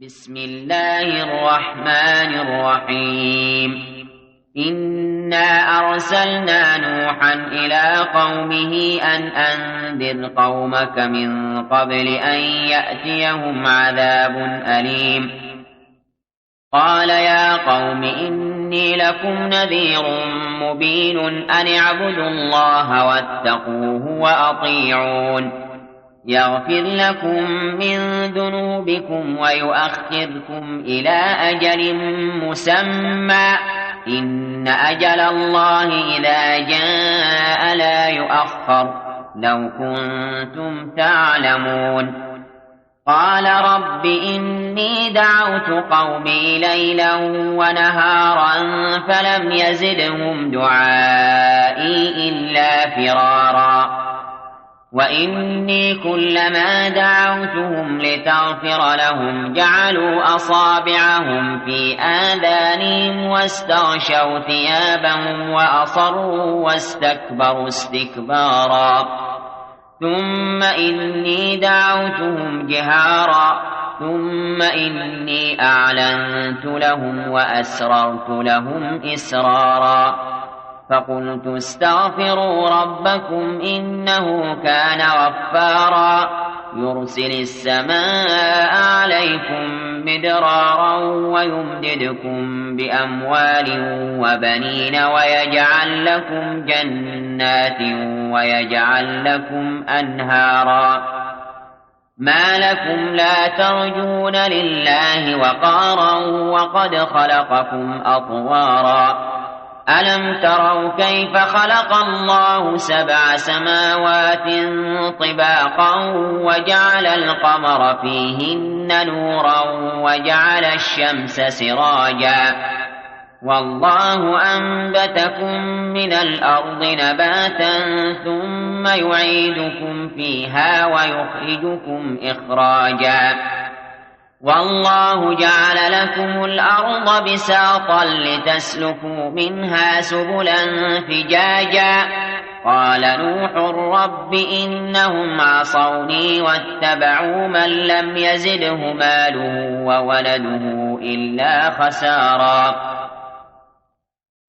بسم الله الرحمن الرحيم إنا أرسلنا نوحا إلى قومه أن أنذر قومك من قبل أن يأتيهم عذاب أليم قال يا قوم إني لكم نذير مبين أن اعبدوا الله واتقوه وأطيعون يغفر لكم من ذنوبكم ويؤخركم إلى أجل مسمى إن أجل الله إذا جاء لا يؤخر لو كنتم تعلمون قال رب إني دعوت قومي ليلا ونهارا فلم يزدهم دعائي إلا فرارا وإني كلما دعوتهم لتغفر لهم جعلوا أصابعهم في آذانهم واستغشوا ثيابهم وأصروا واستكبروا استكبارا ثم إني دعوتهم جهارا ثم إني أعلنت لهم وأسررت لهم إسرارا فقلت استغفروا ربكم إنه كان غفارا يرسل السماء عليكم مدرارا ويمددكم بأموال وبنين ويجعل لكم جنات ويجعل لكم أنهارا ما لكم لا ترجون لله وقارا وقد خلقكم أطوارا ألم تروا كيف خلق الله 7 سماوات طباقا وجعل القمر فيهن نورا وجعل الشمس سراجا والله أنبتكم من الأرض نباتا ثم يعيدكم فيها ويخرجكم إخراجا والله جعل لكم الأرض بساطا لتسلكوا منها سبلا فجاجا قال نوح رب إنهم عصوني واتبعوا من لم يزده ماله وولده إلا خسارا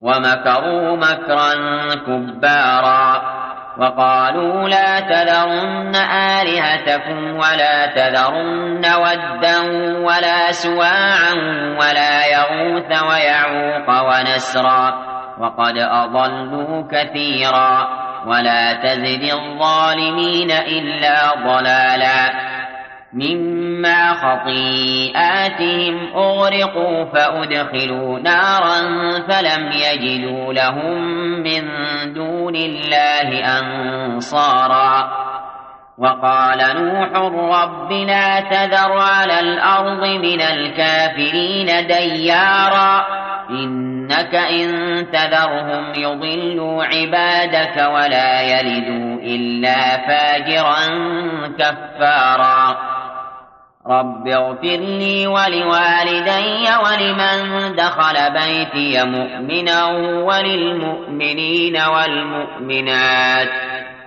ومكروا مكرا كبارا وقالوا لا تذرن آلهتكم ولا تذرن ودا ولا سواعا ولا يغوث ويعوق ونسرا وقد أضلوا كثيرا ولا تزد الظالمين إلا ضلالا مما خطيئاتهم أغرقوا فأدخلوا نارا فلم يجدوا لهم من دون الله أنصارا وقال نوح رب لا تذر على الأرض من الكافرين ديارا إنك إن تذرهم يضلوا عبادك ولا يلدوا إلا فاجرا كفارا رب اغفر لي ولوالدي ولمن دخل بيتي مؤمنا وللمؤمنين والمؤمنات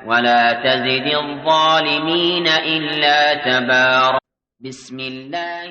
ولا تزد الظالمين إلا تبارا بسم الله